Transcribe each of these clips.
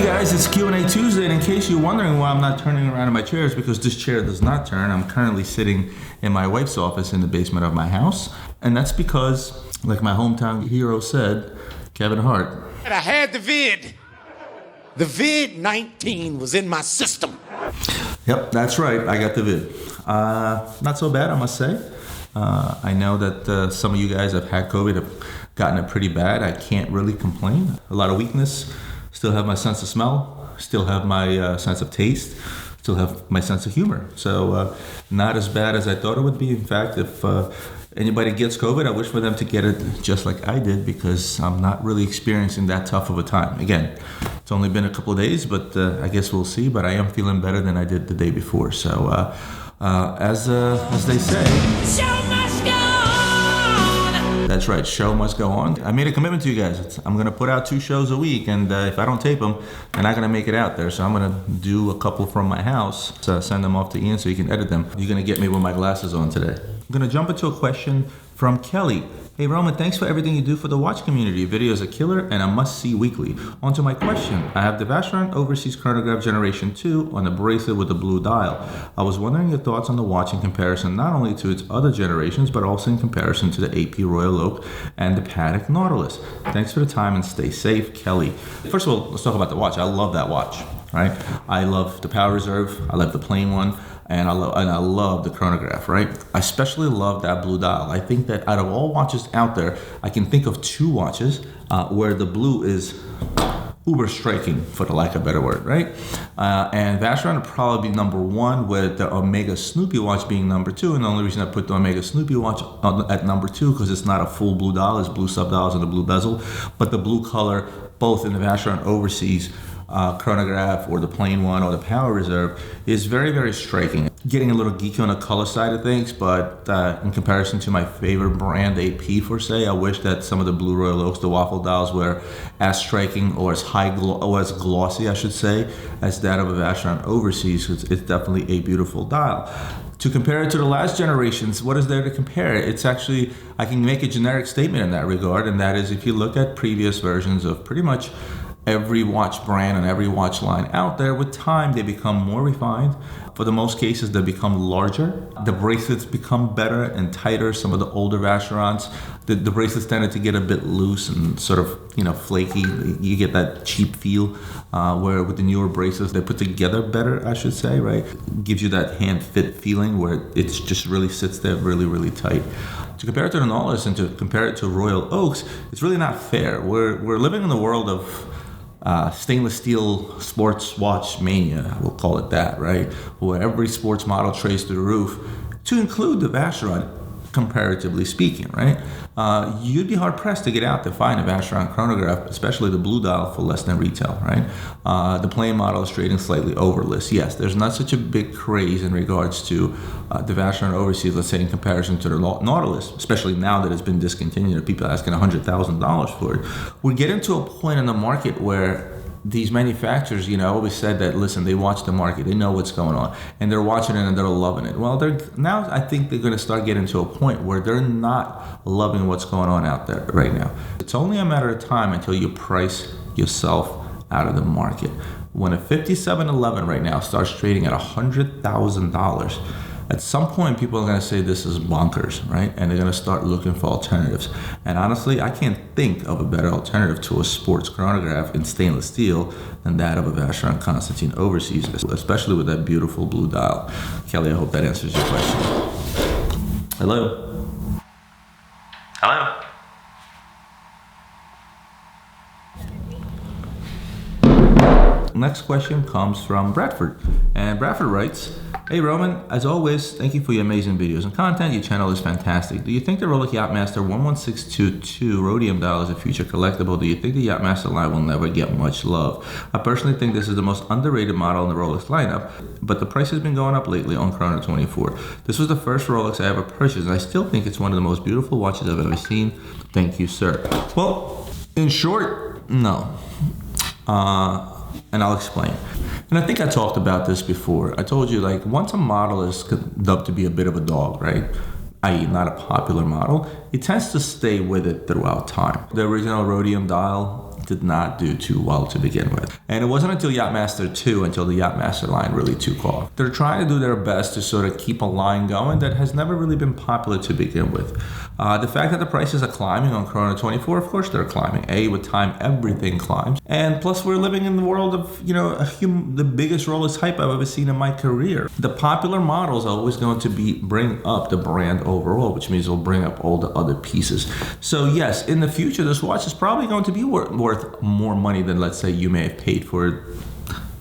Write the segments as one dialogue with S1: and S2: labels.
S1: Hey guys, it's Q&A Tuesday, and in case you're wondering why I'm not turning around in my chair, it's because this chair does not turn. I'm currently sitting in my wife's office in the basement of my house, and that's because, like my hometown hero said, Kevin Hart.
S2: I had the vid. The vid-19 was in my system.
S1: Yep, that's right. I got the vid. Not so bad, I must say. I know that some of you guys have had COVID, have gotten it pretty bad. I can't really complain. A lot of weakness. Still have my sense of smell. Still have my sense of taste. Still have my sense of humor. So not as bad as I thought it would be. In fact, if anybody gets COVID, I wish for them to get it just like I did, because I'm not really experiencing that tough of a time. Again, it's only been a couple of days, but I guess we'll see. But I am feeling better than I did the day before. So as they say, show must go on. That's right, show must go on. I made a commitment to you guys. I'm going to put out 2 shows a week, and if I don't tape them, they're not going to make it out there. So I'm going to do a couple from my house, send them off to Ian so he can edit them. You're going to get me with my glasses on today. I'm going to jump into a question from Kelly. Hey Roman, thanks for everything you do for the watch community. Your videos are killer and a must-see weekly. On to my question. I have the Vacheron Overseas Chronograph Generation 2 on the bracelet with the blue dial. I was wondering your thoughts on the watch in comparison not only to its other generations, but also in comparison to the AP Royal Oak and the Patek Nautilus. Thanks for the time and stay safe, Kelly. First of all, let's talk about the watch. I love that watch, right? I love the Power Reserve. I love the plain one. And I love the chronograph, right? I especially love that blue dial. I think that out of all watches out there, I can think of 2 watches where the blue is uber striking, for the lack of a better word, right? And Vacheron would probably be number 1, with the Omega Snoopy watch being number 2. And the only reason I put the Omega Snoopy watch at number 2 because it's not a full blue dial, it's blue subdials and the blue bezel, but the blue color, both in the Vacheron Overseas chronograph or the plain one or the Power Reserve, is very, very striking. Getting a little geeky on the color side of things, but in comparison to my favorite brand, AP for say, I wish that some of the Blue Royal Oaks, the waffle dials, were as striking or as or as glossy, I should say, as that of a Vacheron Overseas. It's definitely a beautiful dial. To compare it to the last generations, what is there to compare? It's actually, I can make a generic statement in that regard, and that is if you look at previous versions of pretty much every watch brand and every watch line out there, with time they become more refined. For the most cases, they become larger. The bracelets become better and tighter. Some of the older Vacherons, the bracelets tended to get a bit loose and sort of, flaky. You get that cheap feel, where with the newer bracelets, they put together better, I should say, right? Gives you that hand fit feeling where it just really sits there really, really tight. To compare it to the Nautilus and to compare it to Royal Oaks, it's really not fair. We're living in the world of stainless steel sports watch mania, we'll call it that, right? Where every sports model trades to the roof, to include the Vacheron, comparatively speaking, right? You'd be hard pressed to get out to find a Vacheron chronograph, especially the blue dial, for less than retail, right? The plain model is trading slightly over list. Yes, there's not such a big craze in regards to the Vacheron Overseas, let's say in comparison to the Nautilus, especially now that it's been discontinued, people are asking $100,000 for it. We're getting to a point in the market where these manufacturers, always said that, listen, they watch the market, they know what's going on, and they're watching it and they're loving it. Well, now I think they're going to start getting to a point where they're not loving what's going on out there right now. It's only a matter of time until you price yourself out of the market. When a 5711 right now starts trading at $100,000, at some point, people are going to say this is bonkers, right? And they're going to start looking for alternatives. And honestly, I can't think of a better alternative to a sports chronograph in stainless steel than that of a Vacheron Constantine Overseas, especially with that beautiful blue dial. Kelly, I hope that answers your question. Hello? Hello? Next question comes from Bradford. And Bradford writes, hey Roman, as always, thank you for your amazing videos and content. Your channel is fantastic. Do you think the Rolex Yachtmaster 11622 Rhodium dial is a future collectible? Do you think the Yachtmaster line will never get much love? I personally think this is the most underrated model in the Rolex lineup, but the price has been going up lately on Chrono 24. This was the first Rolex I ever purchased, and I still think it's one of the most beautiful watches I've ever seen. Thank you, sir. Well, in short, no. And I'll explain. And I think I talked about this before. I told you, once a model is dubbed to be a bit of a dog, right? i.e. not a popular model, it tends to stay with it throughout time. The original Rhodium dial did not do too well to begin with. And it wasn't until Yachtmaster 2 until the Yachtmaster line really took off. They're trying to do their best to sort of keep a line going that has never really been popular to begin with. The fact that the prices are climbing on Corona 24, of course they're climbing. With time, everything climbs. And plus we're living in the world of, the biggest Rolex hype I've ever seen in my career. The popular models are always going to bring up the brand overall, which means it'll bring up all the other pieces. So yes, in the future, this watch is probably going to be worth more money than, let's say, you may have paid for it.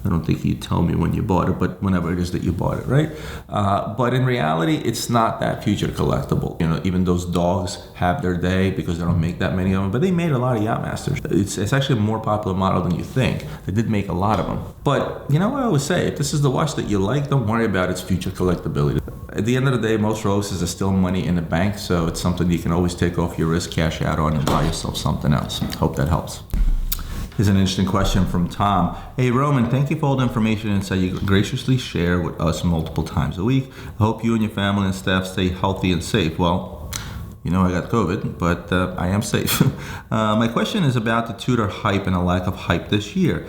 S1: I don't think you tell me when you bought it, but whenever it is that you bought it, right? But in reality, it's not that future collectible. Even those dogs have their day because they don't make that many of them, but they made a lot of Yachtmasters. It's actually a more popular model than you think. They did make a lot of them. But what I always say, if this is the watch that you like, don't worry about its future collectability. At the end of the day, most Rolexes are still money in the bank, so it's something you can always take off your wrist, cash out on, and buy yourself something else. Hope that helps. Here's an interesting question from Tom. Hey Roman, thank you for all the information and insight you graciously share with us multiple times a week. I hope you and your family and staff stay healthy and safe. Well, I got COVID, but I am safe. My question is about the Tudor hype and a lack of hype this year.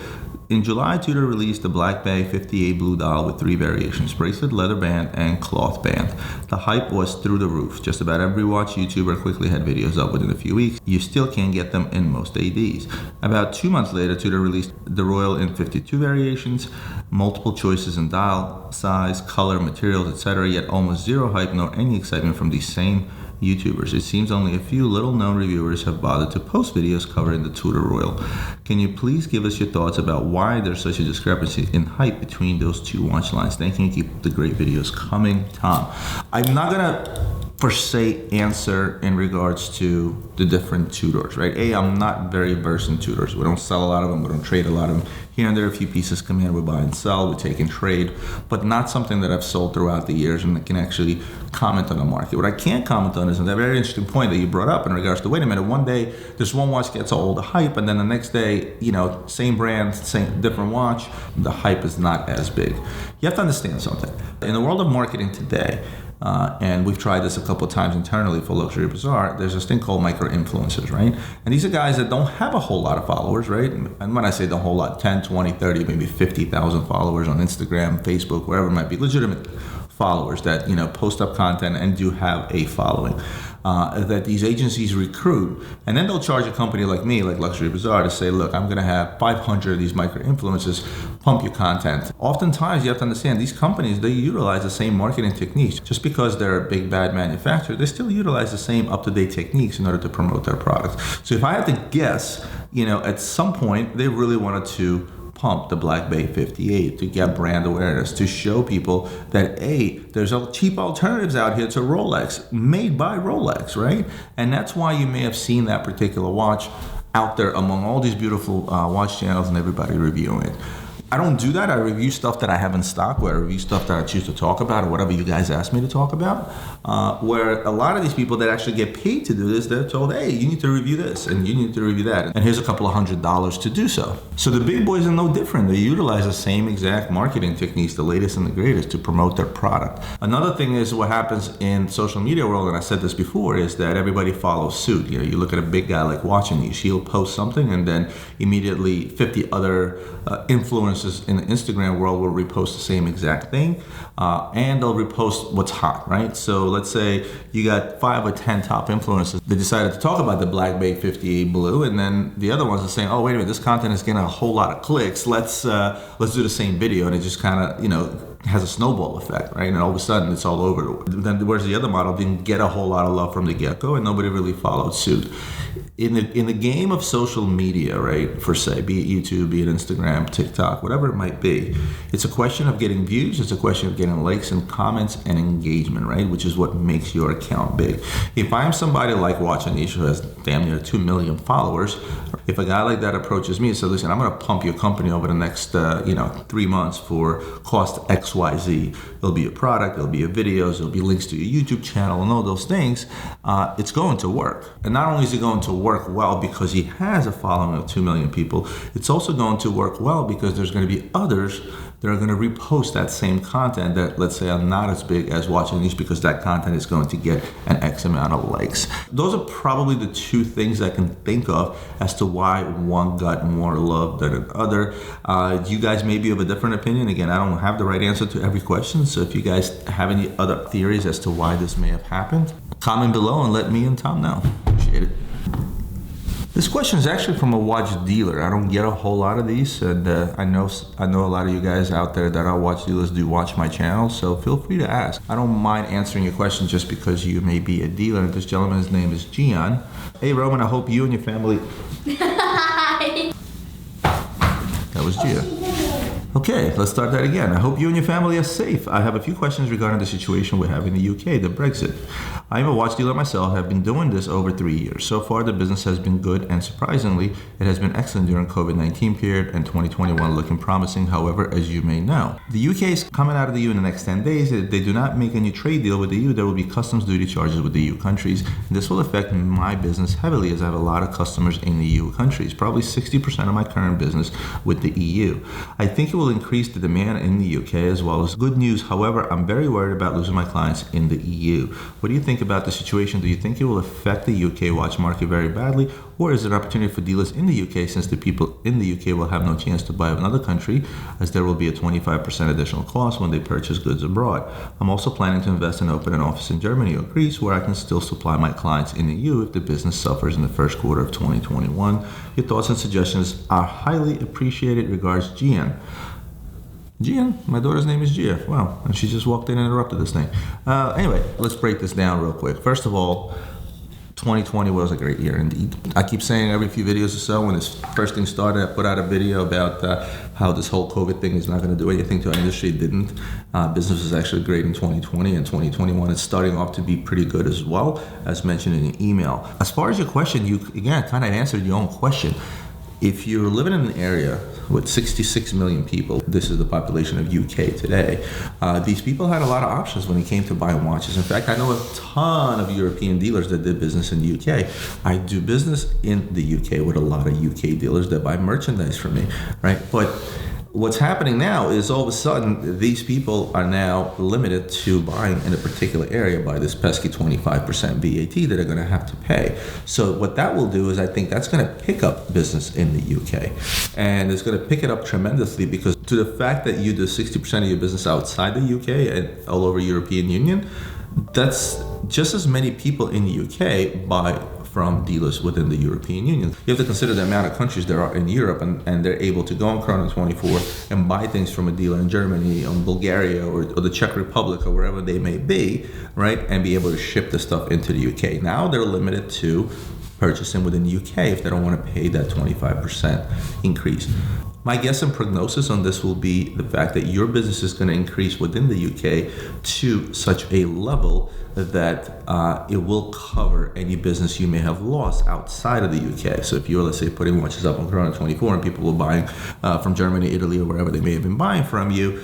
S1: In July, Tudor released the Black Bay 58 Blue Dial with 3 variations: bracelet, leather band, and cloth band. The hype was through the roof. Just about every watch YouTuber quickly had videos up within a few weeks. You still can't get them in most ADs. About 2 months later, Tudor released the Royal in 52 variations, multiple choices in dial, size, color, materials, etc., yet almost zero hype nor any excitement from these same YouTubers. It seems only a few little-known reviewers have bothered to post videos covering the Tudor Royal. Can you please give us your thoughts about why there's such a discrepancy in hype between those two watch lines? Thank you and keep the great videos coming, Tom. I'm not gonna per se answer in regards to the different Tudors, right? I'm not very versed in Tudors. We don't sell a lot of them. We don't trade a lot of them. Here and there, a few pieces come in, we buy and sell, we take and trade, but not something that I've sold throughout the years and can actually comment on the market. What I can't comment on is that very interesting point that you brought up in regards to, wait a minute, one day this one watch gets all the hype, and then the next day, same brand, same different watch, the hype is not as big. You have to understand something. In the world of marketing today, and we've tried this a couple of times internally for Luxury Bazaar, there's this thing called micro-influencers, right? And these are guys that don't have a whole lot of followers, right? And when I say the whole lot, 10, 20, 30, maybe 50,000 followers on Instagram, Facebook, wherever it might be, legitimate followers that post up content and do have a following. That these agencies recruit, and then they'll charge a company like me, like Luxury Bazaar, to say, look, I'm going to have 500 of these micro-influencers pump your content. Oftentimes, you have to understand, these companies, they utilize the same marketing techniques. Just because they're a big, bad manufacturer, they still utilize the same up-to-date techniques in order to promote their products. So if I had to guess, at some point, they really wanted to pump the Black Bay 58 to get brand awareness, to show people that, there's cheap alternatives out here to Rolex, made by Rolex, right? And that's why you may have seen that particular watch out there among all these beautiful watch channels and everybody reviewing it. I don't do that. I review stuff that I have in stock, where I review stuff that I choose to talk about, or whatever you guys ask me to talk about. Where a lot of these people that actually get paid to do this, they're told, you need to review this, and you need to review that, and here's a couple of $100 to do so. So the big boys are no different. They utilize the same exact marketing techniques, the latest and the greatest, to promote their product. Another thing is what happens in social media world, and I said this before, is that everybody follows suit. You look at a big guy like Watching Niche, he'll post something, and then immediately 50 other influencers in the Instagram world will repost the same exact thing, and they'll repost what's hot, right? So let's say you got 5 or 10 top influencers that decided to talk about the Black Bay 58 Blue, and then the other ones are saying, oh, wait a minute, this content is getting a whole lot of clicks. Let's do the same video, and it just kind of, has a snowball effect, right? And all of a sudden, it's all over. Then whereas the other model didn't get a whole lot of love from the get-go, and nobody really followed suit. In the game of social media, right, for say, be it YouTube, be it Instagram, TikTok, whatever it might be, it's a question of getting views, it's a question of getting likes and comments and engagement, right, which is what makes your account big. If I'm somebody like Watching Niche who has damn near 2 million followers, if a guy like that approaches me and says, listen, I'm going to pump your company over the next 3 months for cost XYZ, it'll be a product, it'll be a videos, it'll be links to your YouTube channel and all those things, it's going to work. And not only is it going to work well because he has a following of 2 million people, it's also going to work well because there's going to be others that are going to repost that same content that, let's say, I'm not as big as watching these because that content is going to get an X amount of likes. Those are probably the two things I can think of as to why one got more love than another. You guys may be of a different opinion. Again, I don't have the right answer to every question, so if you guys have any other theories as to why this may have happened, comment below and let me and Tom know. Appreciate it. This question is actually from a watch dealer. I don't get a whole lot of these, and I know a lot of you guys out there that are watch dealers do watch my channel, so feel free to ask. I don't mind answering your question just because you may be a dealer. This gentleman's name is Gian. Hey Roman, I hope you and your family... That was Gia. Okay, let's start that again. I hope you and your family are safe. I have a few questions regarding the situation we have in the UK, the Brexit. I am a watch dealer myself. I've been doing this over 3 years. So far, the business has been good, and surprisingly, it has been excellent during COVID-19 period and 2021 looking promising. However, as you may know, the UK is coming out of the EU in the next 10 days. If they do not make any trade deal with the EU, there will be customs duty charges with the EU countries. And this will affect my business heavily as I have a lot of customers in the EU countries, probably 60% of my current business with the EU. I think it will increase the demand in the UK as well as good news. However, I'm very worried about losing my clients in the EU. What do you think about the situation? Do you think it will affect the UK watch market very badly, or is it an opportunity for dealers in the UK since the people in the UK will have no chance to buy in another country as there will be a 25% additional cost when they purchase goods abroad? I'm also planning to invest and open an office in Germany or Greece where I can still supply my clients in the EU if the business suffers in the first quarter of 2021. Your thoughts and suggestions are highly appreciated. Regards, Gian. Gian, my daughter's name is Gia. Wow, and she just walked in and interrupted this thing. Anyway, let's break this down real quick. First of all, 2020 was a great year indeed. I keep saying every few videos or so, when this first thing started, I put out a video about how this whole COVID thing is not going to do anything to our industry. It didn't. Business was actually great in 2020, and 2021 is starting off to be pretty good as well, as mentioned in the email. As far as your question, you, again, kind of answered your own question. If you're living in an area with 66 million people, this is the population of UK today, these people had a lot of options when it came to buying watches. In fact, I know a ton of European dealers that did business in the UK. I do business in the UK with a lot of UK dealers that buy merchandise from me, right? But what's happening now is all of a sudden these people are now limited to buying in a particular area by this pesky 25% VAT that they're going to have to pay. So what that will do is I think that's going to pick up business in the UK, and it's going to pick it up tremendously because to the fact that you do 60% of your business outside the UK and all over European Union, that's just as many people in the UK buy from dealers within the European Union. You have to consider the amount of countries there are in Europe, and they're able to go on Chrono24 and buy things from a dealer in Germany, or Bulgaria, or the Czech Republic, or wherever they may be, right? And be able to ship the stuff into the UK. Now they're limited to purchasing within the UK if they don't want to pay that 25% increase. My guess and prognosis on this will be the fact that your business is going to increase within the UK to such a level that it will cover any business you may have lost outside of the UK. So if you're, let's say, putting watches up on Chrono24 and people were buying from Germany, Italy, or wherever they may have been buying from you,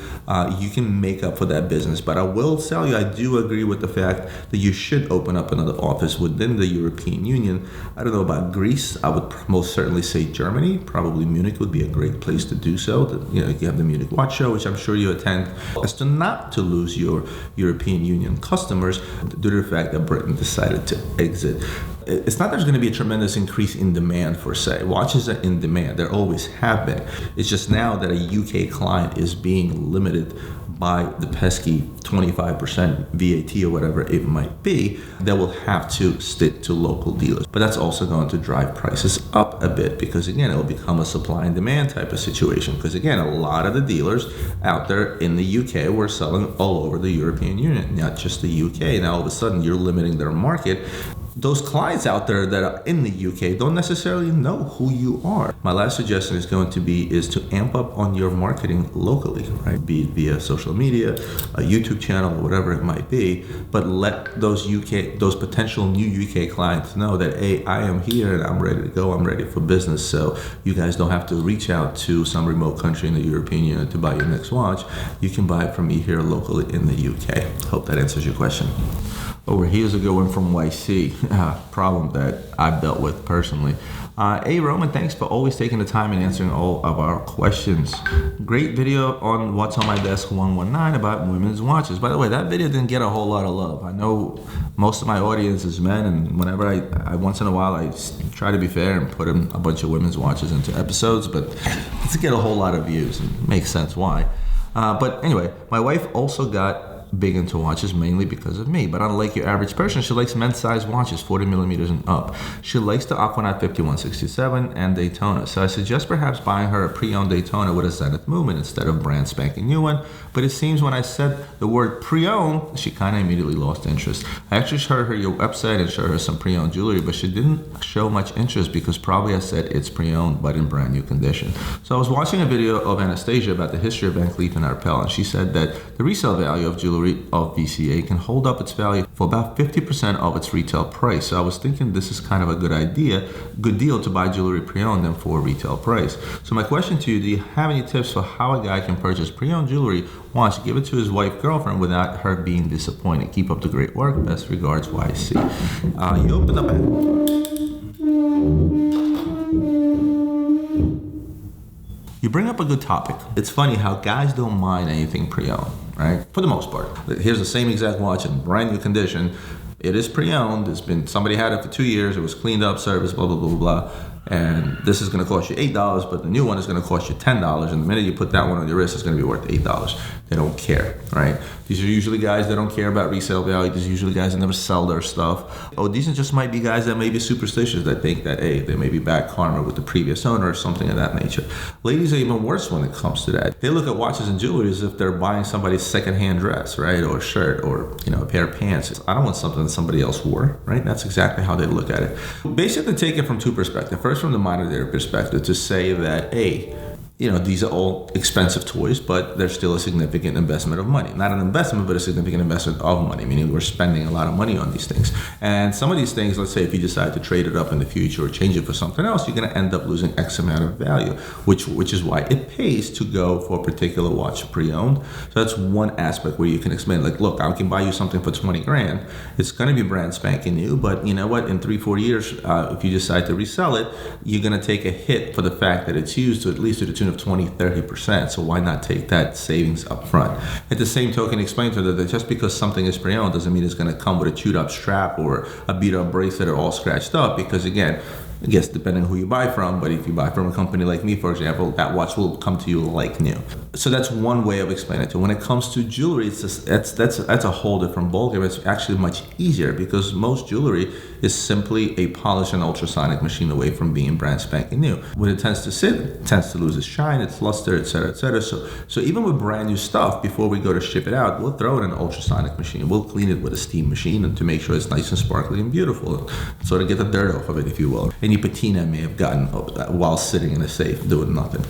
S1: you can make up for that business. But I will tell you, I do agree with the fact that you should open up another office within the European Union. I don't know about Greece. I would most certainly say Germany. Probably Munich would be a great place to do so. You have the Munich Watch Show, which I'm sure you attend, as to not to lose your European Union customers due to the fact that Britain decided to exit. It's not there's going to be a tremendous increase in demand for, say. Watches are in demand. There always have been. It's just now that a UK client is being limited by the pesky 25% VAT or whatever it might be, they will have to stick to local dealers. But that's also going to drive prices up a bit because, again, it will become a supply and demand type of situation. Because, again, a lot of the dealers out there in the UK were selling all over the European Union, not just the UK. Now, all of a sudden, you're limiting their market. Those clients out there that are in the UK don't necessarily know who you are. My last suggestion is going to be to amp up on your marketing locally, right? Be it via social media, a YouTube channel, whatever it might be, but let those potential new UK clients know that, hey, I am here and I'm ready to go. I'm ready for business. So you guys don't have to reach out to some remote country in the European Union to buy your next watch. You can buy it from me here locally in the UK. Hope that answers your question. Over here's a good one from YC, problem that I've dealt with personally. Hey Roman, thanks for always taking the time and answering all of our questions. Great video on What's on My Desk 119 about women's watches. By the way, that video didn't get a whole lot of love. I know most of my audience is men, and whenever I once in a while I try to be fair and put in a bunch of women's watches into episodes, but it doesn't get a whole lot of views, and it makes sense why. But anyway, my wife also got big into watches mainly because of me, but unlike your average person, she likes men's size watches, 40 millimeters and up. She likes the Aquanaut 5167 and Daytona, so I suggest perhaps buying her a pre-owned Daytona with a Zenith movement instead of brand spanking new one. But it seems when I said the word pre-owned, she kind of immediately lost interest. I actually showed her your website and showed her some pre-owned jewelry, but she didn't show much interest because probably I said it's pre-owned but in brand new condition. So I was watching a video of Anastasia about the history of Van Cleef & Arpels, and she said that the resale value of jewelry of VCA can hold up its value for about 50% of its retail price. So I was thinking this is kind of a good deal to buy jewelry pre-owned than for retail price. So my question to you, do you have any tips for how a guy can purchase pre-owned jewelry watch, give it to his wife, girlfriend without her being disappointed? Keep up the great work. Best regards, YC. You open up You bring up a good topic. It's funny how guys don't mind anything pre-owned, right? For the most part. Here's the same exact watch in brand new condition. It is pre-owned. Somebody had it for 2 years. It was cleaned up, serviced, blah, blah, blah, blah. And this is going to cost you $8, but the new one is going to cost you $10. And the minute you put that one on your wrist, it's going to be worth $8. They don't care, right? These are usually guys that don't care about resale value. These are usually guys that never sell their stuff. Oh, these just might be guys that may be superstitious, that think that, hey, there may be bad karma with the previous owner or something of that nature. Ladies are even worse when it comes to that. They look at watches and jewelry as if they're buying somebody's secondhand dress, right? Or shirt, or a pair of pants. I don't want something that somebody else wore, right? That's exactly how they look at it. Basically take it from two perspectives. First, from the monetary perspective, to say that, hey, these are all expensive toys, but they're still a significant investment of money. Not an investment, but a significant investment of money, meaning we're spending a lot of money on these things. And some of these things, let's say if you decide to trade it up in the future or change it for something else, you're going to end up losing X amount of value, which is why it pays to go for a particular watch pre-owned. So that's one aspect where you can explain, like, look, I can buy you something for 20 grand. It's going to be brand spanking new, but you know what? In 3-4 years, if you decide to resell it, you're going to take a hit for the fact that it's used to at least to the tune of 20-30%. So why not take that savings up front? At the same token, explain to her that just because something is pre-owned doesn't mean it's going to come with a chewed up strap or a beat up bracelet or all scratched up, because again, I guess depending on who you buy from, but if you buy from a company like me, for example, that watch will come to you like new. So that's one way of explaining it. When it comes to jewelry, that's a whole different ballgame. It's actually much easier because most jewelry is simply a polished and ultrasonic machine away from being brand spanking new. When it tends to sit, it tends to lose its shine, its luster, etc., etc. So even with brand new stuff, before we go to ship it out, we'll throw it in an ultrasonic machine. We'll clean it with a steam machine and to make sure it's nice and sparkly and beautiful, sort of get the dirt off of it, if you will. Any patina may have gotten while sitting in a safe doing nothing.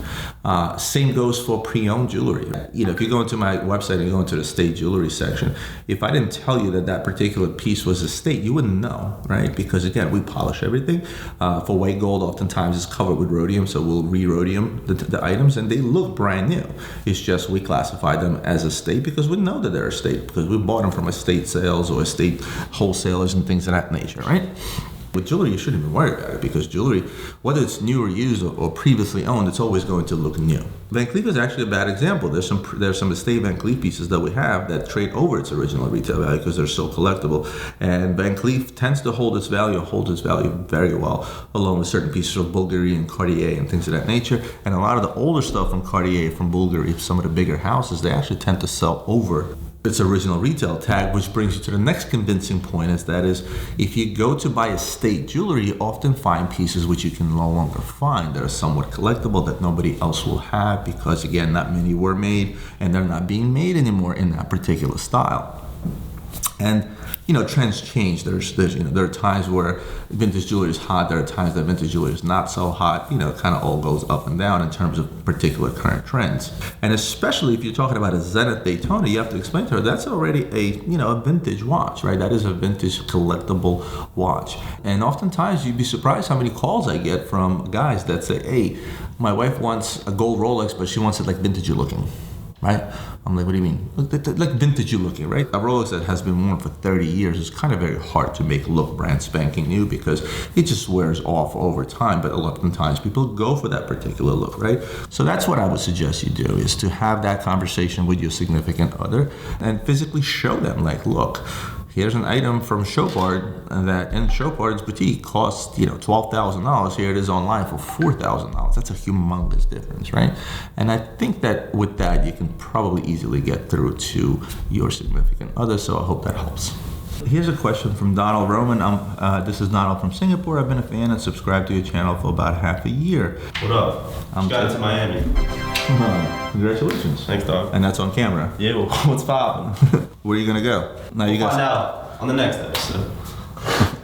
S1: Same goes for pre-owned jewelry. If you go into my website and you go into the estate jewelry section, if I didn't tell you that particular piece was estate, you wouldn't know, right? Because again, we polish everything. For white gold, oftentimes it's covered with rhodium, so we'll re-rhodium the items, and they look brand new. It's just we classify them as estate because we know that they're estate, because we bought them from estate sales or estate wholesalers and things of that nature, right? With jewelry, you shouldn't even worry about it, because jewelry, whether it's new or used or previously owned, it's always going to look new. Van Cleef is actually a bad example. There's some estate Van Cleef pieces that we have that trade over its original retail value because they're so collectible. And Van Cleef tends to hold its value very well, along with certain pieces of Bulgari and Cartier and things of that nature. And a lot of the older stuff from Cartier, from Bulgari, some of the bigger houses, they actually tend to sell over its original retail tag, which brings you to the next convincing point, is if you go to buy estate jewelry, you often find pieces which you can no longer find that are somewhat collectible that nobody else will have, because again, not many were made and they're not being made anymore in that particular style. And trends change. There are times where vintage jewelry is hot. There are times that vintage jewelry is not so hot. Kind of all goes up and down in terms of particular current trends. And especially if you're talking about a Zenith Daytona, you have to explain to her that's already a vintage watch, right? That is a vintage collectible watch. And oftentimes you'd be surprised how many calls I get from guys that say, hey, my wife wants a gold Rolex, but she wants it like vintage looking. right? I'm like, what do you mean? Like vintage looking, right? A Rolex that has been worn for 30 years is kind of very hard to make look brand spanking new because it just wears off over time. But a lot of times people go for that particular look, right? So that's what I would suggest you do, is to have that conversation with your significant other and physically show them, like, look, here's an item from Chopard that in Chopard's boutique costs, $12,000. Here it is online for $4,000. That's a humongous difference, right? And I think that with that, you can probably easily get through to your significant other. So I hope that helps. Here's a question from Donald Roman. This is Donald from Singapore. I've been a fan and subscribed to your channel for about half a year.
S3: What up? Just got into Miami.
S1: Congratulations.
S3: Thanks, dog.
S1: And that's on camera.
S3: Yeah, well, what's poppin'?
S1: Where are you gonna go? Now
S3: we'll find out on the next episode.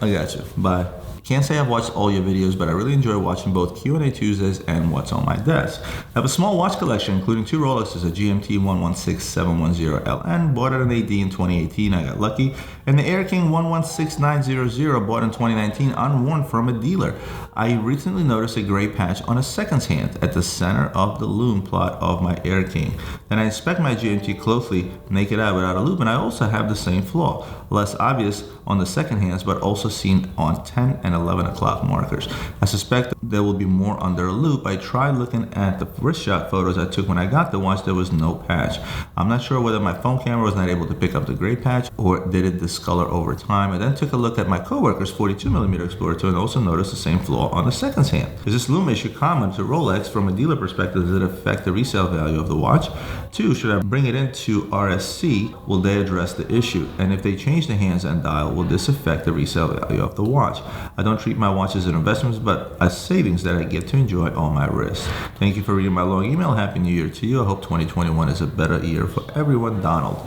S1: I got you. Bye. Can't say I've watched all your videos, but I really enjoy watching both Q&A Tuesdays and What's on My Desk. I have a small watch collection, including 2 Rolexes, a GMT 116710LN, bought at an AD in 2018, I got lucky, and the Air King 116900, bought in 2019, unworn from a dealer. I recently noticed a gray patch on a seconds hand at the center of the Lume plot of my Air King. Then I inspect my GMT closely, naked eye without a loop, and I also have the same flaw. Less obvious on the second hands, but also seen on 10 and 11 o'clock markers. I suspect there will be more under a loop. I tried looking at the wrist shot photos I took when I got the watch. There was no patch. I'm not sure whether my phone camera was not able to pick up the gray patch or did it discolor over time. I then took a look at my coworker's 42mm Explorer 2 and also noticed the same flaw on the seconds hand. Is this Lume issue common to Rolex? From a dealer perspective, does it affect the resale value of the watch? 2, should I bring it into RSC? Will they address the issue? And if they change the hands and dial, will this affect the resale value of the watch? I don't treat my watches as investments, but as savings that I get to enjoy on my wrist. Thank you for reading my long email. Happy New Year to you. I hope 2021 is a better year for everyone. Donald.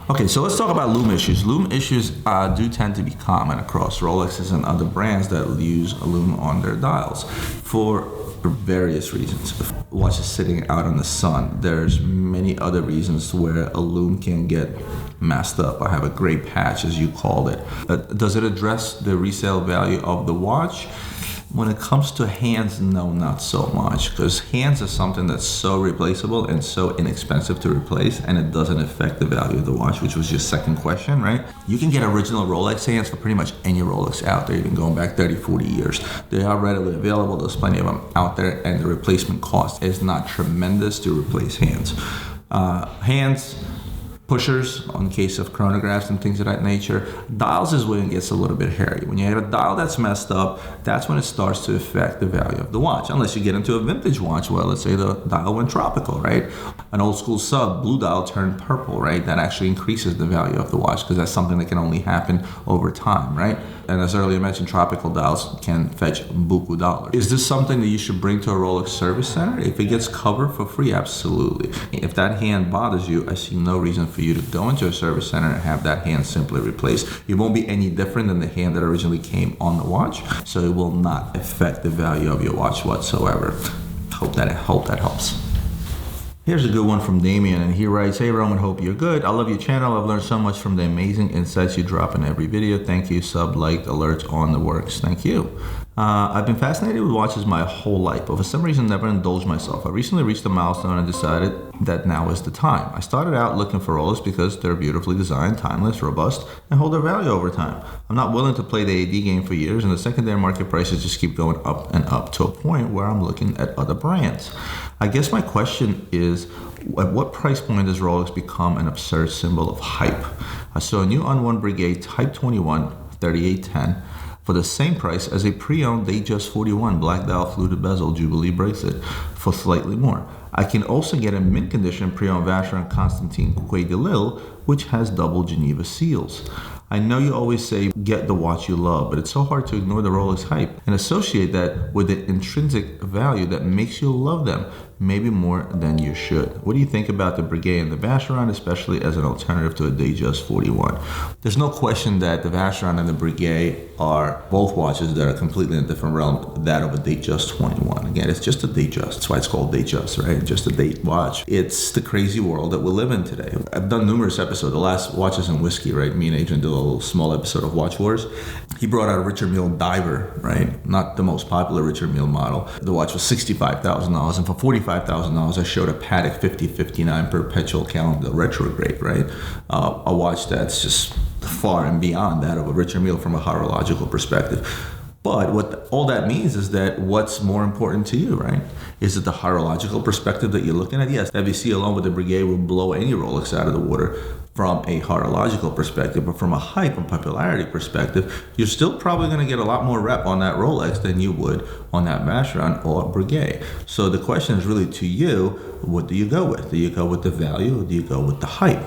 S1: Okay, so let's talk about Lume issues. Lume issues do tend to be common across Rolexes and other brands that use a Lume on their dials for various reasons. Watch is sitting out in the sun. There's many other reasons where a Lume can get messed up. I have a gray patch, as you called it. Does it address the resale value of the watch? When it comes to hands, no, not so much, because hands is something that's so replaceable and so inexpensive to replace, and it doesn't affect the value of the watch, which was your second question, right? You can get original Rolex hands for pretty much any Rolex out there, even going back 30, 40 years. They are readily available. There's plenty of them out there, and the replacement cost is not tremendous to replace hands. Hands, pushers, in case of chronographs and things of that nature. Dials is when it gets a little bit hairy. When you have a dial that's messed up, that's when it starts to affect the value of the watch. Unless you get into a vintage watch, well, let's say the dial went tropical, right? An old school sub, blue dial turned purple, right? That actually increases the value of the watch because that's something that can only happen over time, right? And as earlier mentioned, tropical dials can fetch buku dollars. Is this something that you should bring to a Rolex service center? If it gets covered for free, absolutely. If that hand bothers you, I see no reason for you to go into a service center and have that hand simply replaced. It won't be any different than the hand that originally came on the watch, so it will not affect the value of your watch whatsoever. Hope that helps. Here's a good one from Damien, and he writes, "Hey Roman, hope you're good. I love your channel. I've learned so much from the amazing insights you drop in every video. Thank you. Sub, liked, alerts on the works. Thank you. I've been fascinated with watches my whole life, but for some reason never indulged myself. I recently reached a milestone and decided that now is the time. I started out looking for Rolex because they're beautifully designed, timeless, robust, and hold their value over time. I'm not willing to play the AD game for years, and the secondary market prices just keep going up and up to a point where I'm looking at other brands. I guess my question is, at what price point does Rolex become an absurd symbol of hype? I saw a new unworn Brigade Type 21 3810 for the same price as a pre-owned Datejust 41 black dial fluted bezel Jubilee bracelet for slightly more. I can also get a mint condition pre-owned vacheron Constantine Quai de Lille, which has double Geneva seals. I know you always say get the watch you love, but it's so hard to ignore the Rolex hype and associate that with the intrinsic value that makes you love them, maybe more than you should. What do you think about the Brigade and the vacheron, especially as an alternative to a Datejust 41? There's no question that the vacheron and the Brigade are both watches that are completely in a different realm, that of a Datejust 21. Again, it's just a Datejust. That's why it's called Datejust, right? Just a date watch. It's the crazy world that we live in today. I've done numerous episodes. The last Watches and Whiskey, right? Me and Adrian did a little small episode of Watch Wars. He brought out a Richard Mille Diver, right? Not the most popular Richard Mille model. The watch was $65,000, and for $45,000 $35,000, I showed a Patek 5059 perpetual calendar retrograde, right? A watch that's just far and beyond that of a Richard Mille from a horological perspective. But what all that means is that what's more important to you, right? Is it the horological perspective that you're looking at? Yes, FVC along with the Breguet will blow any Rolex out of the water from a horological perspective, but from a hype and popularity perspective, you're still probably going to get a lot more rep on that Rolex than you would on that vacheron or Breguet. So the question is really to you, what do you go with? Do you go with the value or do you go with the hype?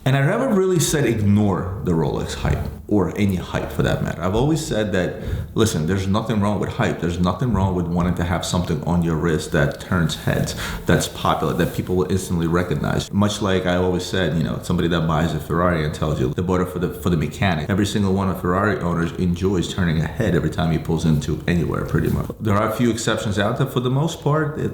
S1: And I never really said ignore the Rolex hype, or any hype for that matter. I've always said that, listen, there's nothing wrong with hype. There's nothing wrong with wanting to have something on your wrist that turns heads, that's popular, that people will instantly recognize. Much like I always said, somebody that buys a Ferrari and tells you they bought it for the mechanic. Every single one of Ferrari owners enjoys turning a head every time he pulls into anywhere, pretty much. There are a few exceptions out there. For the most part, I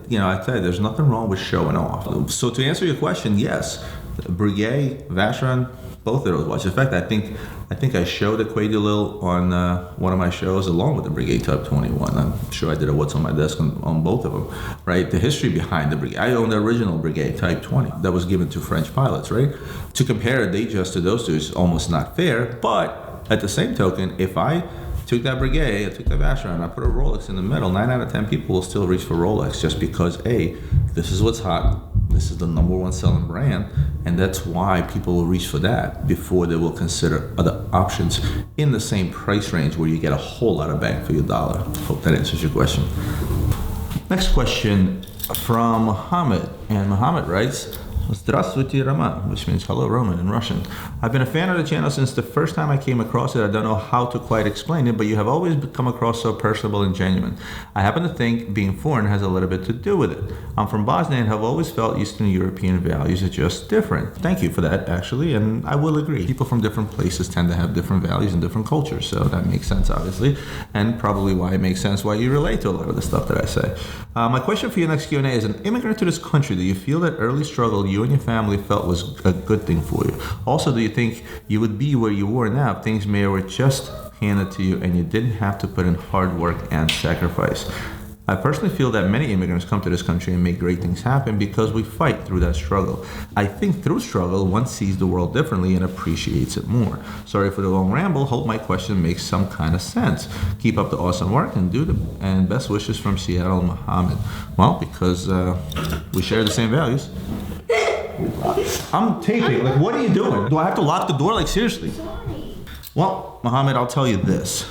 S1: tell you, there's nothing wrong with showing off. So to answer your question, yes, Breguet, vacheron, both of those watches. In fact, I think I showed a Quai du Lille on one of my shows along with the Breguet Type 21. I'm sure I did a What's on My Desk on both of them, right? The history behind the Breguet. I own the original Breguet Type 20 that was given to French pilots, right? To compare a Datejust to those two is almost not fair, but at the same token, if I took that Breguet, I took that vacheron, I put a Rolex in the middle, 9 out of 10 people will still reach for Rolex just because, A, this is what's hot, this is the number one selling brand, and that's why people will reach for that before they will consider other options in the same price range where you get a whole lot of bang for your dollar. Hope that answers your question. Next question from Mohammed, and Mohammed writes, Здравствуйте, Roman, which means hello, Roman in Russian. I've been a fan of the channel since the first time I came across it. I don't know how to quite explain it, but you have always come across so personable and genuine. I happen to think being foreign has a little bit to do with it. I'm from Bosnia and have always felt Eastern European values are just different. Thank you for that, actually, and I will agree. People from different places tend to have different values and different cultures, so that makes sense, obviously, and probably why it makes sense why you relate to a lot of the stuff that I say. My question for your next Q&A is, an immigrant to this country, do you feel that early struggle you and your family felt was a good thing for you? Also, do you think you would be where you were now if things may were just handed to you and you didn't have to put in hard work and sacrifice? I personally feel that many immigrants come to this country and make great things happen because we fight through that struggle. I think through struggle, one sees the world differently and appreciates it more. Sorry for the long ramble. Hope my question makes some kind of sense. Keep up the awesome work and best wishes from Seattle, Mohammed. Well, because we share the same values. I'm taping. Like, what are you doing? Do I have to lock the door? Like, seriously? Well, Mohammed, I'll tell you this.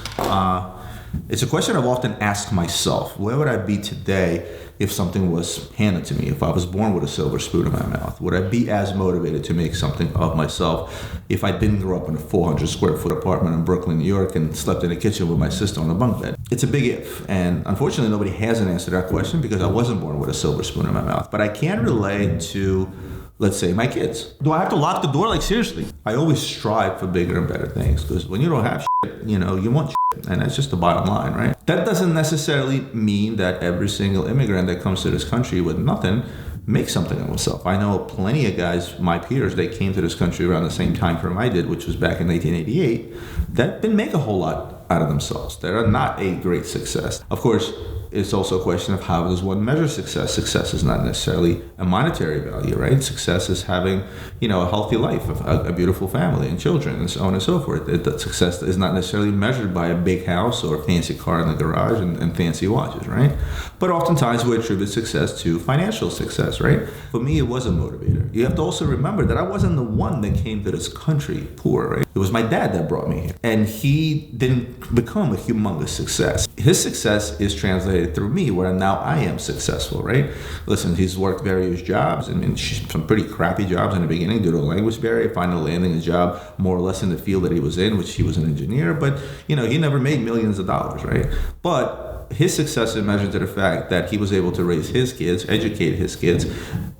S1: It's a question I've often asked myself. Where would I be today if something was handed to me? If I was born with a silver spoon in my mouth? Would I be as motivated to make something of myself if I didn't grow up in a 400 square foot apartment in Brooklyn, New York, and slept in a kitchen with my sister on a bunk bed? It's a big if, and unfortunately nobody has an answer to that question because I wasn't born with a silver spoon in my mouth. But I can relate to, let's say, my kids. Do I have to lock the door? Like, seriously? I always strive for bigger and better things because when you don't have shit, you want shit. And that's just the bottom line, right? That doesn't necessarily mean that every single immigrant that comes to this country with nothing makes something of himself. I know plenty of guys, my peers, they came to this country around the same time frame I did, which was back in 1988, that didn't make a whole lot out of themselves. They're not a great success. Of course, it's also a question of how does one measure success. Success is not necessarily a monetary value, right? Success is having, a healthy life, a beautiful family and children, and so on and so forth. That success is not necessarily measured by a big house or a fancy car in the garage and fancy watches, right? But oftentimes we attribute success to financial success, right? For me, it was a motivator. You have to also remember that I wasn't the one that came to this country poor, right? It was my dad that brought me here. And he didn't become a humongous success. His success is translated through me, where now I am successful, right? Listen, he's worked various jobs, and some pretty crappy jobs in the beginning due to a language barrier, finally landing a job more or less in the field that he was in, which he was an engineer, but he never made millions of dollars, right? But his success is measured to the fact that he was able to raise his kids, educate his kids,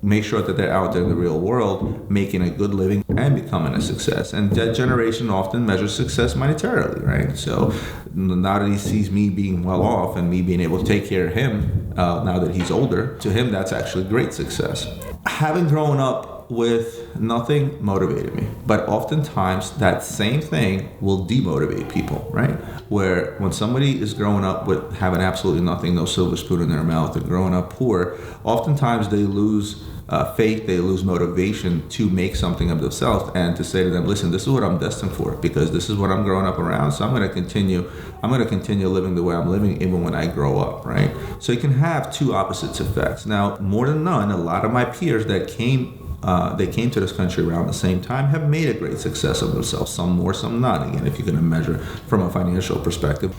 S1: make sure that they're out there in the real world, making a good living and becoming a success. And that generation often measures success monetarily, right? So now that he sees me being well off and me being able to take care of him now that he's older, to him that's actually great success. Having grown up up with nothing motivated me. But oftentimes that same thing will demotivate people, right? Where when somebody is growing up with having absolutely nothing, no silver spoon in their mouth, and growing up poor, oftentimes they lose faith, they lose motivation to make something of themselves and to say to them, listen, this is what I'm destined for because this is what I'm growing up around, so I'm going to continue living the way I'm living even when I grow up, right? So you can have two opposite effects. Now, more than none, a lot of my peers that came to this country around the same time have made a great success of themselves, some more, some not, again, if you're going to measure from a financial perspective.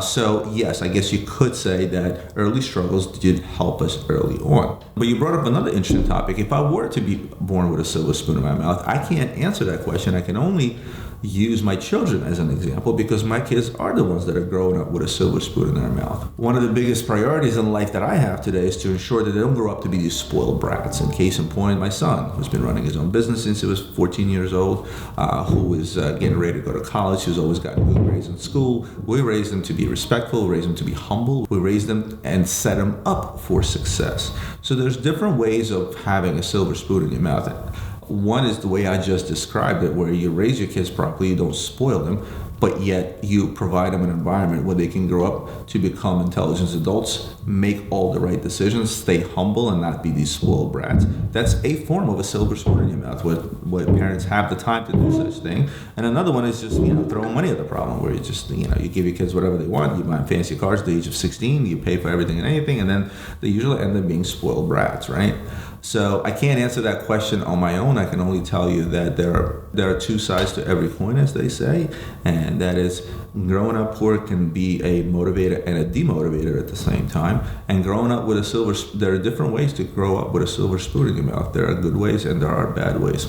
S1: So yes, I guess you could say that early struggles did help us early on. But you brought up another interesting topic. If I were to be born with a silver spoon in my mouth, I can't answer that question. I can only use my children as an example because my kids are the ones that are growing up with a silver spoon in their mouth. One of the biggest priorities in life that I have today is to ensure that they don't grow up to be these spoiled brats. And case in point, my son, who's been running his own business since he was 14 years old, who is getting ready to go to college, who's always gotten good grades in school. We raised him to be respectful, we raised him to be humble, we raised him and set him up for success. So there's different ways of having a silver spoon in your mouth. One is the way I just described it, where you raise your kids properly, you don't spoil them, but yet you provide them an environment where they can grow up to become intelligent adults, make all the right decisions, stay humble and not be these spoiled brats. That's a form of a silver spoon in your mouth, where parents have the time to do such thing. And another one is just, throwing money at the problem, where you just, you give your kids whatever they want. You buy them fancy cars at the age of 16, you pay for everything and anything, and then they usually end up being spoiled brats, right? So I can't answer that question on my own. I can only tell you that there are two sides to every coin, as they say, and that is growing up poor can be a motivator and a demotivator at the same time. And growing up with there are different ways to grow up with a silver spoon in your mouth. There are good ways and there are bad ways.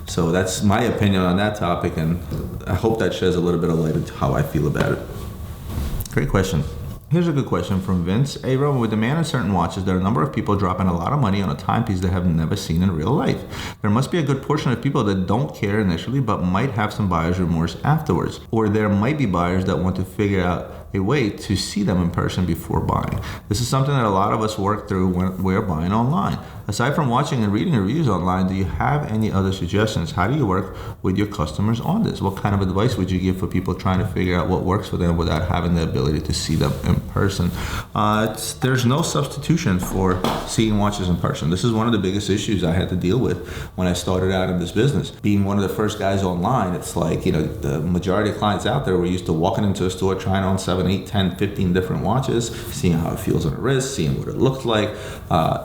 S1: So that's my opinion on that topic, and I hope that sheds a little bit of light into how I feel about it. Great question. Here's a good question from Vince. Hey, Roman, with demand on certain watches, there are a number of people dropping a lot of money on a timepiece they have never seen in real life. There must be a good portion of people that don't care initially, but might have some buyer's remorse afterwards. Or there might be buyers that want to figure out a way to see them in person before buying. This is something that a lot of us work through when we're buying online. Aside from watching and reading reviews online, do you have any other suggestions? How do you work with your customers on this? What kind of advice would you give for people trying to figure out what works for them without having the ability to see them in person? There's no substitution for seeing watches in person. This is one of the biggest issues I had to deal with when I started out in this business. Being one of the first guys online, it's like, the majority of clients out there were used to walking into a store, trying on 7, 8, 10, 15 different watches, seeing how it feels on the wrist, seeing what it looks like,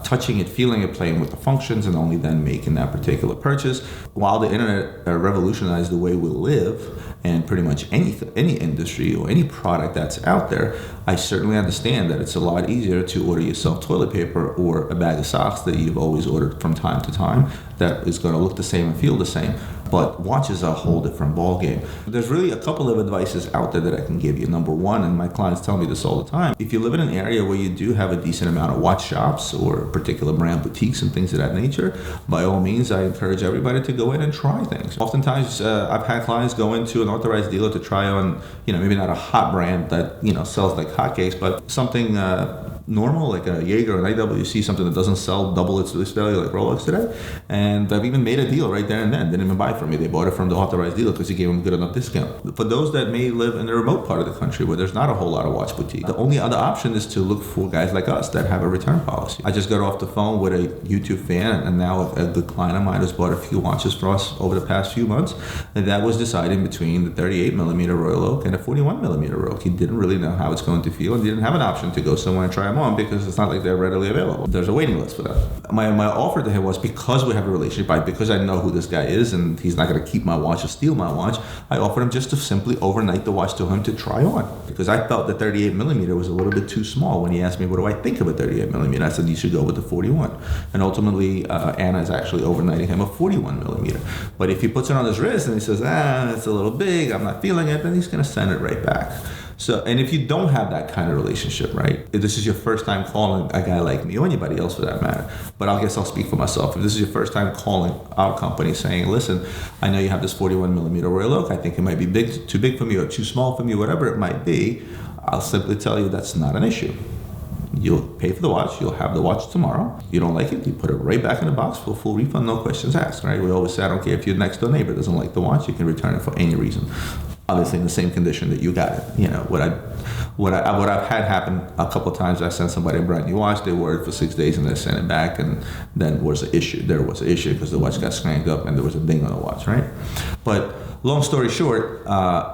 S1: touching it, feeling it, playing with the functions, and only then making that particular purchase. While the internet revolutionized the way we live, and pretty much any industry or any product that's out there, I certainly understand that it's a lot easier to order yourself toilet paper or a bag of socks that you've always ordered from time to time that is going to look the same and feel the same. But watches are a whole different ballgame. There's really a couple of advices out there that I can give you. Number one, and my clients tell me this all the time, if you live in an area where you do have a decent amount of watch shops or particular brand boutiques and things of that nature, by all means, I encourage everybody to go in and try things. Oftentimes, I've had clients go into an authorized dealer to try on, maybe not a hot brand that, sells like hotcakes, but something normal, like a Jaeger or an IWC, something that doesn't sell double its value like Rolex today. And I've even made a deal right there and then. Didn't even buy it from me. They bought it from the authorized dealer because he gave them a good enough discount. For those that may live in the remote part of the country where there's not a whole lot of watch boutique, the only other option is to look for guys like us that have a return policy. I just got off the phone with a YouTube fan and now a good client of mine has bought a few watches for us over the past few months. And that was deciding between the 38mm Royal Oak and a 41mm Royal Oak. He didn't really know how it's going to feel and he didn't have an option to go somewhere and try them on because it's not like they're readily available. There's a waiting list for that. My offer to him was, because we have a relationship, because I know who this guy is and he's not going to keep my watch or steal my watch, I offered him just to simply overnight the watch to him to try on, because I felt the 38mm was a little bit too small. When he asked me what do I think of a 38mm, I said you should go with the 41. And ultimately Anna is actually overnighting him a 41mm. But if he puts it on his wrist and he says, it's a little big, I'm not feeling it, then he's going to send it right back. So, and if you don't have that kind of relationship, right, if this is your first time calling a guy like me or anybody else for that matter, but I'll speak for myself. If this is your first time calling our company saying, listen, I know you have this 41mm Royal Oak, I think it might be too big for me or too small for me, whatever it might be, I'll simply tell you that's not an issue. You'll pay for the watch. You'll have the watch tomorrow. You don't like it, you put it right back in the box for full refund, no questions asked, right? We always say, I don't care if your next door neighbor doesn't like the watch, you can return it for any reason. Obviously in the same condition that you got it. You know, what I've had happen a couple of times, I sent somebody a brand new watch, they wore it for 6 days and they sent it back, and then there was an issue because the watch got scrambled up and there was a ding on the watch, right? But long story short,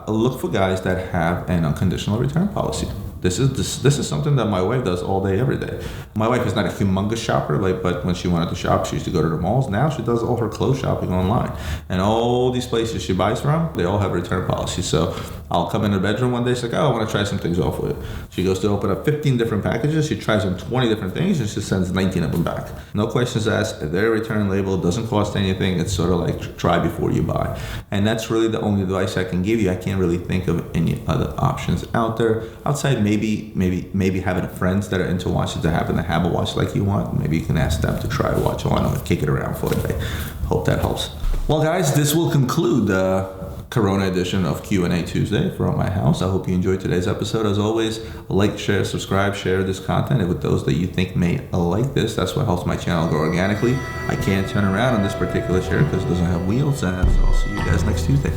S1: look for guys that have an unconditional return policy. This is something that my wife does all day, every day. My wife is not a humongous shopper, but when she wanted to shop, she used to go to the malls. Now she does all her clothes shopping online. And all these places she buys from, they all have return policies. So I'll come in her bedroom one day, she's like, oh, I want to try some things off with it. She goes to open up 15 different packages, she tries on 20 different things, and she sends 19 of them back. No questions asked. If their return label doesn't cost anything, it's sort of like try before you buy. And that's really the only advice I can give you. I can't really think of any other options out there outside maybe having friends that are into watches that happen to have a watch like you want. Maybe you can ask them to try a watch on or kick it around for a day. Hope that helps. Well, guys, this will conclude the Corona edition of Q&A Tuesday from my house. I hope you enjoyed today's episode. As always, like, share, subscribe, share this content with those that you think may like this. That's what helps my channel grow organically. I can't turn around on this particular chair because it doesn't have wheels, and I'll see you guys next Tuesday.